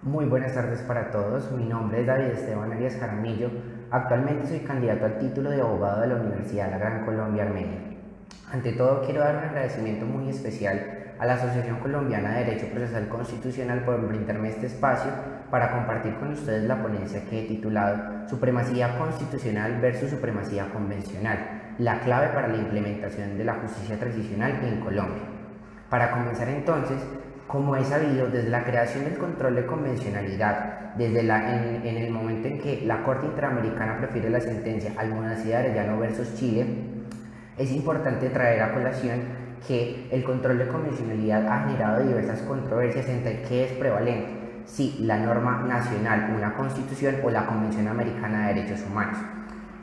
Muy buenas tardes para todos, mi nombre es David Esteban Arias Jaramillo, actualmente soy candidato al título de abogado de la Universidad La Gran Colombia Armenia. Ante todo quiero dar un agradecimiento muy especial a la Asociación Colombiana de Derecho Procesal Constitucional por brindarme este espacio para compartir con ustedes la ponencia que he titulado Supremacía Constitucional versus Supremacía Convencional, la clave para la implementación de la justicia transicional en Colombia. Para comenzar entonces, como es sabido, desde la creación del control de convencionalidad, en el momento en que la Corte Interamericana prefiere la sentencia Almonacid Arellano versus Chile, es importante traer a colación que el control de convencionalidad ha generado diversas controversias entre qué es prevalente, si la norma nacional, una constitución o la Convención Americana de Derechos Humanos.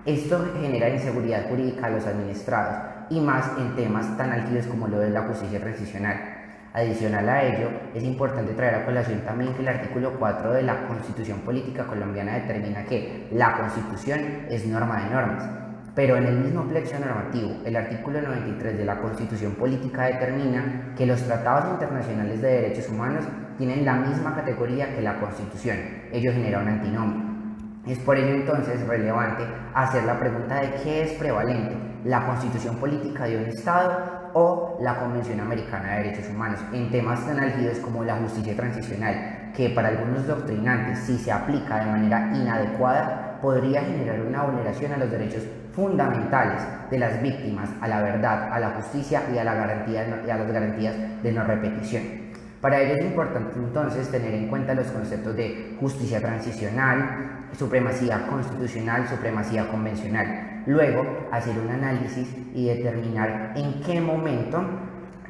Esto genera inseguridad jurídica a los administrados y más en temas tan álgidos como lo de la justicia transicional. Adicional a ello, es importante traer a colación también que el artículo 4 de la Constitución Política Colombiana determina que la Constitución es norma de normas, pero en el mismo plexo normativo, el artículo 93 de la Constitución Política determina que los tratados internacionales de derechos humanos tienen la misma categoría que la Constitución. Ello genera un antinomio. Es por ello entonces relevante hacer la pregunta de qué es prevalente, la Constitución Política de un Estado o la Convención Americana de Derechos Humanos, en temas tan álgidos como la justicia transicional, que para algunos doctrinantes, si se aplica de manera inadecuada, podría generar una vulneración a los derechos fundamentales de las víctimas, a la verdad, a la justicia y a las garantías de no repetición. Para ello es importante entonces tener en cuenta los conceptos de justicia transicional, supremacía constitucional, supremacía convencional. Luego, hacer un análisis y determinar en qué momento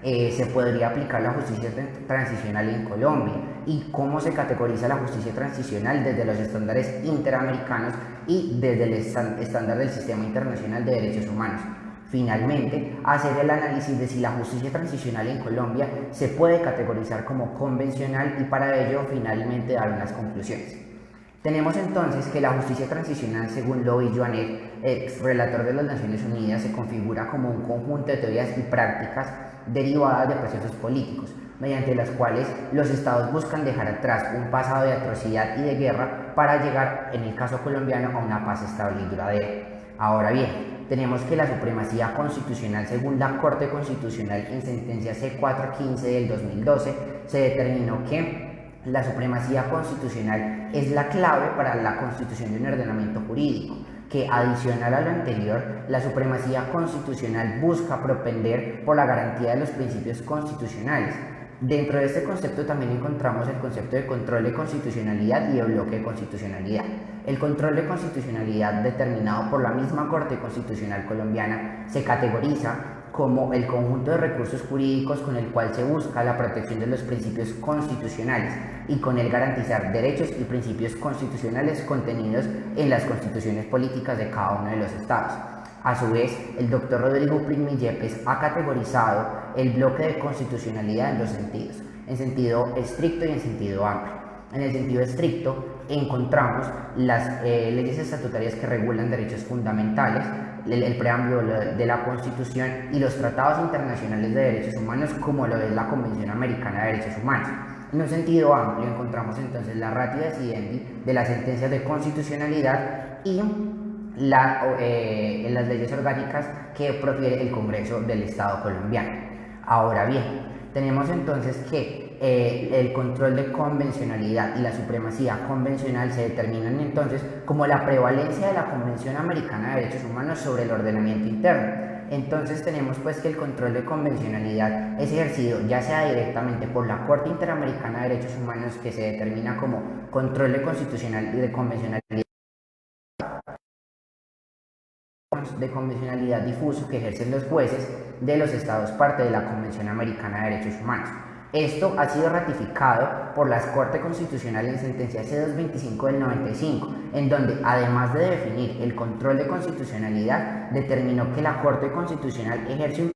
se podría aplicar la justicia transicional en Colombia y cómo se categoriza la justicia transicional desde los estándares interamericanos y desde el estándar del Sistema Internacional de Derechos Humanos. Finalmente, hacer el análisis de si la justicia transicional en Colombia se puede categorizar como convencional y para ello finalmente dar unas conclusiones. Tenemos entonces que la justicia transicional, según Loïc Joannet, ex relator de las Naciones Unidas, se configura como un conjunto de teorías y prácticas derivadas de procesos políticos, mediante las cuales los estados buscan dejar atrás un pasado de atrocidad y de guerra para llegar, en el caso colombiano, a una paz estable y duradera. Ahora bien, tenemos que la supremacía constitucional, según la Corte Constitucional en sentencia C415 del 2012, se determinó que la supremacía constitucional es la clave para la constitución de un ordenamiento jurídico, que adicional a lo anterior, la supremacía constitucional busca propender por la garantía de los principios constitucionales. Dentro de este concepto también encontramos el concepto de control de constitucionalidad y de bloque de constitucionalidad. El control de constitucionalidad, determinado por la misma Corte Constitucional colombiana, se categoriza como el conjunto de recursos jurídicos con el cual se busca la protección de los principios constitucionales y con el garantizar derechos y principios constitucionales contenidos en las constituciones políticas de cada uno de los estados. A su vez, el doctor Rodrigo Prim Yepes ha categorizado el bloque de constitucionalidad en dos sentidos, en sentido estricto y en sentido amplio. En el sentido estricto encontramos las leyes estatutarias que regulan derechos fundamentales, el preámbulo de la Constitución y los tratados internacionales de derechos humanos como lo es la Convención Americana de Derechos Humanos. En un sentido amplio encontramos entonces la ratio decidendi de las sentencias de constitucionalidad y las leyes orgánicas que profiere el Congreso del Estado colombiano. Ahora bien, tenemos entonces que el control de convencionalidad y la supremacía convencional se determinan entonces como la prevalencia de la Convención Americana de Derechos Humanos sobre el ordenamiento interno. Entonces tenemos pues que el control de convencionalidad es ejercido ya sea directamente por la Corte Interamericana de Derechos Humanos, que se determina como control de constitucional y de convencionalidad difuso que ejercen los jueces de los estados parte de la Convención Americana de Derechos Humanos. Esto ha sido ratificado por la Corte Constitucional en sentencia C225 del 95, en donde, además de definir el control de constitucionalidad, determinó que la Corte Constitucional ejerce un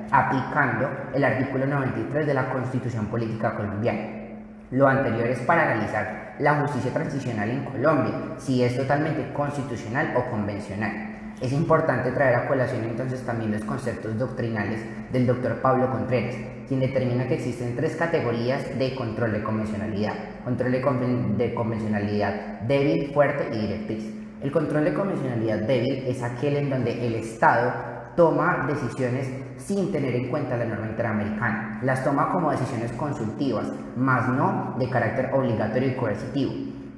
aplicando el artículo 93 de la Constitución Política Colombiana. Lo anterior es para analizar la justicia transicional en Colombia, si es totalmente constitucional o convencional. Es importante traer a colación entonces también los conceptos doctrinales del doctor Pablo Contreras, quien determina que existen tres categorías de control de convencionalidad. Control de convencionalidad débil, fuerte y directriz. El control de convencionalidad débil es aquel en donde el Estado toma decisiones sin tener en cuenta la norma interamericana. Las toma como decisiones consultivas, más no de carácter obligatorio y coercitivo.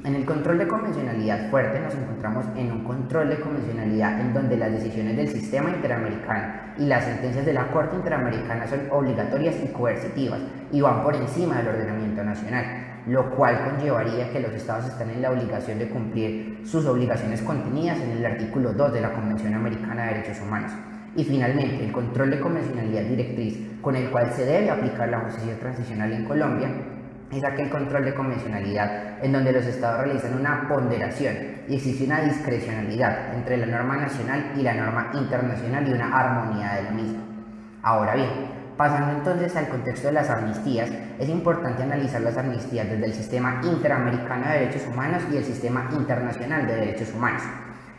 En el control de convencionalidad fuerte nos encontramos en un control de convencionalidad en donde las decisiones del sistema interamericano y las sentencias de la Corte Interamericana son obligatorias y coercitivas y van por encima del ordenamiento nacional, lo cual conllevaría que los estados están en la obligación de cumplir sus obligaciones contenidas en el artículo 2 de la Convención Americana de Derechos Humanos. Y finalmente, el control de convencionalidad directriz con el cual se debe aplicar la justicia transicional en Colombia es aquel control de convencionalidad en donde los estados realizan una ponderación y existe una discrecionalidad entre la norma nacional y la norma internacional y una armonía de la misma. Ahora bien, pasando entonces al contexto de las amnistías, es importante analizar las amnistías desde el sistema interamericano de derechos humanos y el sistema internacional de derechos humanos.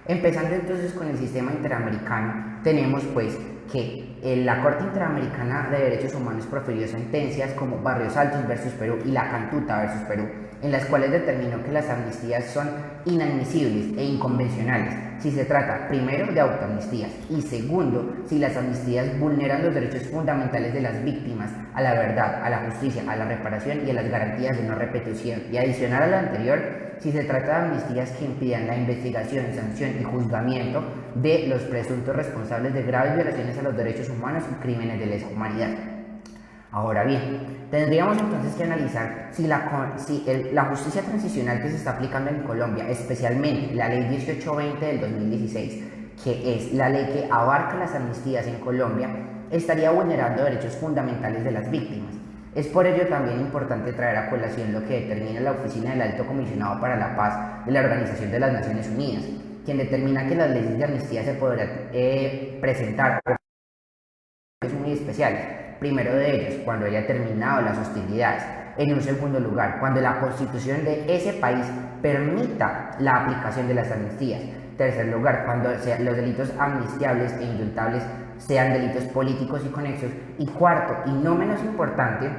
Empezando entonces con el sistema interamericano, tenemos pues que la Corte Interamericana de Derechos Humanos profirió sentencias como Barrios Altos versus Perú y La Cantuta versus Perú, en las cuales determinó que las amnistías son inadmisibles e inconvencionales si se trata primero de autoamnistías y segundo si las amnistías vulneran los derechos fundamentales de las víctimas a la verdad, a la justicia, a la reparación y a las garantías de no repetición, y adicional a lo anterior si se trata de amnistías que impidan la investigación, sanción y juzgamiento de los presuntos responsables de graves violaciones a los derechos humanos y crímenes de lesa humanidad. Ahora bien, tendríamos entonces que analizar si la justicia transicional que se está aplicando en Colombia, especialmente la Ley 1820 del 2016, que es la ley que abarca las amnistías en Colombia, estaría vulnerando derechos fundamentales de las víctimas. Es por ello también importante traer a colación lo que determina la Oficina del Alto Comisionado para la Paz de la Organización de las Naciones Unidas, quien determina que las leyes de amnistía se podrán presentar muy especiales. Primero de ellos, cuando haya terminado las hostilidades. En un segundo lugar, cuando la constitución de ese país permita la aplicación de las amnistías. Tercer lugar, cuando los delitos amnistiables e indultables sean delitos políticos y conexos. Y cuarto, y no menos importante,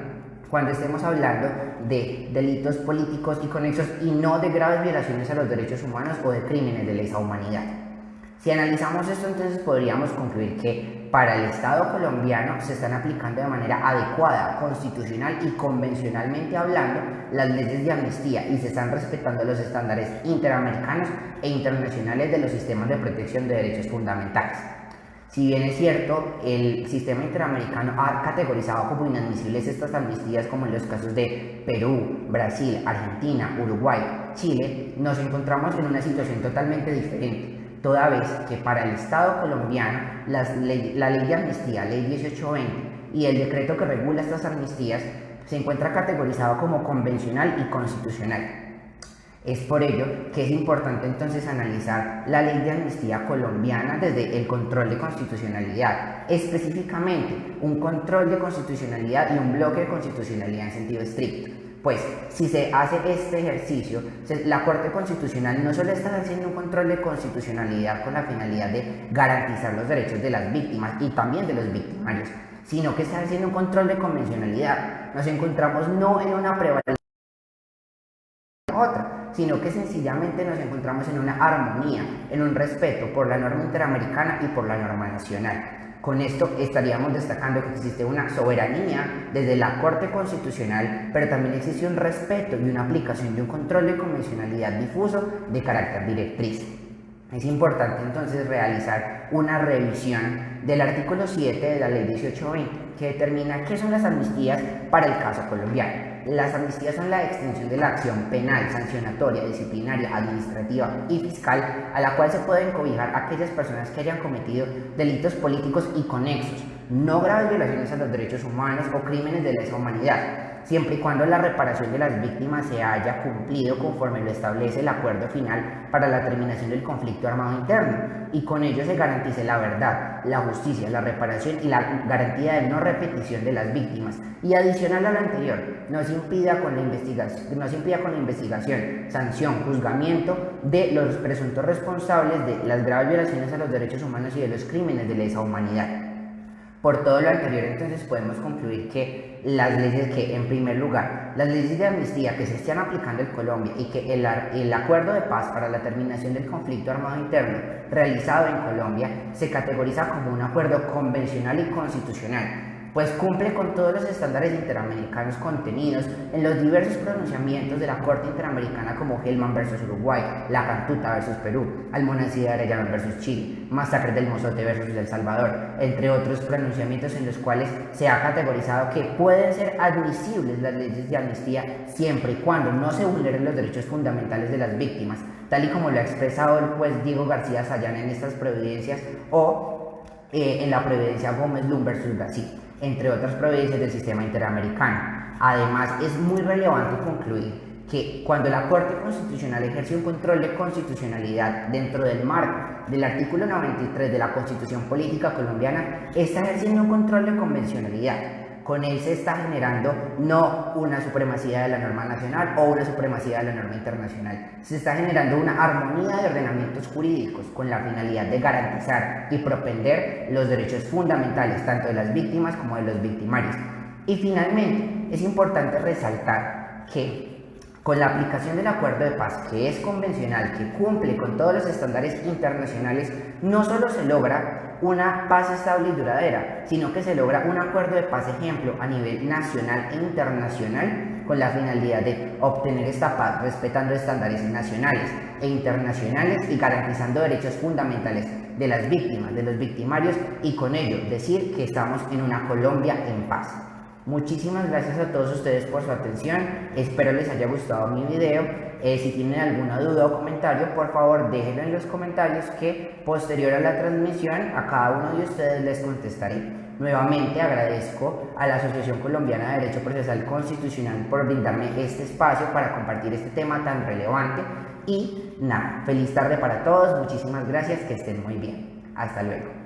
cuando estemos hablando de delitos políticos y conexos y no de graves violaciones a los derechos humanos o de crímenes de lesa humanidad. Si analizamos esto, entonces podríamos concluir que para el Estado colombiano se están aplicando de manera adecuada, constitucional y convencionalmente hablando las leyes de amnistía y se están respetando los estándares interamericanos e internacionales de los sistemas de protección de derechos fundamentales. Si bien es cierto, el sistema interamericano ha categorizado como inadmisibles estas amnistías como en los casos de Perú, Brasil, Argentina, Uruguay, Chile, nos encontramos en una situación totalmente diferente, toda vez que para el Estado colombiano la ley de amnistía, Ley 1820, y el decreto que regula estas amnistías se encuentra categorizado como convencional y constitucional. Es por ello que es importante entonces analizar la ley de amnistía colombiana desde el control de constitucionalidad, específicamente un control de constitucionalidad y un bloque de constitucionalidad en sentido estricto. Pues si se hace este ejercicio, la Corte Constitucional no solo está haciendo un control de constitucionalidad con la finalidad de garantizar los derechos de las víctimas y también de los victimarios, sino que está haciendo un control de convencionalidad. Nos encontramos no en una prevalencia otra, sino que sencillamente nos encontramos en una armonía, en un respeto por la norma interamericana y por la norma nacional. Con esto estaríamos destacando que existe una soberanía desde la Corte Constitucional, pero también existe un respeto y una aplicación de un control de convencionalidad difuso de carácter directriz. Es importante entonces realizar una revisión del artículo 7 de la Ley 1820, que determina qué son las amnistías para el caso colombiano. Las amnistías son la extensión de la acción penal, sancionatoria, disciplinaria, administrativa y fiscal a la cual se pueden cobijar aquellas personas que hayan cometido delitos políticos y conexos, no graves violaciones a los derechos humanos o crímenes de lesa humanidad, siempre y cuando la reparación de las víctimas se haya cumplido conforme lo establece el acuerdo final para la terminación del conflicto armado interno, y con ello se garantice la verdad, la justicia, la reparación y la garantía de no repetición de las víctimas. Y adicional a lo anterior, no se impida con la investigación, sanción, juzgamiento de los presuntos responsables de las graves violaciones a los derechos humanos y de los crímenes de lesa humanidad. Por todo lo anterior, entonces podemos concluir que en primer lugar, las leyes de amnistía que se están aplicando en Colombia y que el acuerdo de paz para la terminación del conflicto armado interno realizado en Colombia se categoriza como un acuerdo convencional y constitucional, pues cumple con todos los estándares interamericanos contenidos en los diversos pronunciamientos de la Corte Interamericana como Hellman versus Uruguay, La Cantuta versus Perú, Almonacid de Arellano versus Chile, Masacre del Mozote versus El Salvador, entre otros pronunciamientos en los cuales se ha categorizado que pueden ser admisibles las leyes de amnistía siempre y cuando no se vulneren los derechos fundamentales de las víctimas, tal y como lo ha expresado el juez Diego García Sayán en estas providencias o en la providencia Gómez Lum versus Brasil, entre otras provincias del sistema interamericano. Además, es muy relevante concluir que cuando la Corte Constitucional ejerce un control de constitucionalidad dentro del marco del artículo 93 de la Constitución Política Colombiana, está ejerciendo un control de convencionalidad. Con él se está generando no una supremacía de la norma nacional o una supremacía de la norma internacional, se está generando una armonía de ordenamientos jurídicos con la finalidad de garantizar y propender los derechos fundamentales tanto de las víctimas como de los victimarios. Y finalmente, es importante resaltar que con la aplicación del acuerdo de paz, que es convencional, que cumple con todos los estándares internacionales, no solo se logra una paz estable y duradera, sino que se logra un acuerdo de paz ejemplo a nivel nacional e internacional con la finalidad de obtener esta paz respetando estándares nacionales e internacionales y garantizando derechos fundamentales de las víctimas, de los victimarios, y con ello decir que estamos en una Colombia en paz. Muchísimas gracias a todos ustedes por su atención, espero les haya gustado mi video. Si tienen alguna duda o comentario, por favor déjenlo en los comentarios que posterior a la transmisión a cada uno de ustedes les contestaré. Nuevamente agradezco a la Asociación Colombiana de Derecho Procesal Constitucional por brindarme este espacio para compartir este tema tan relevante y nada, feliz tarde para todos, muchísimas gracias, que estén muy bien, hasta luego.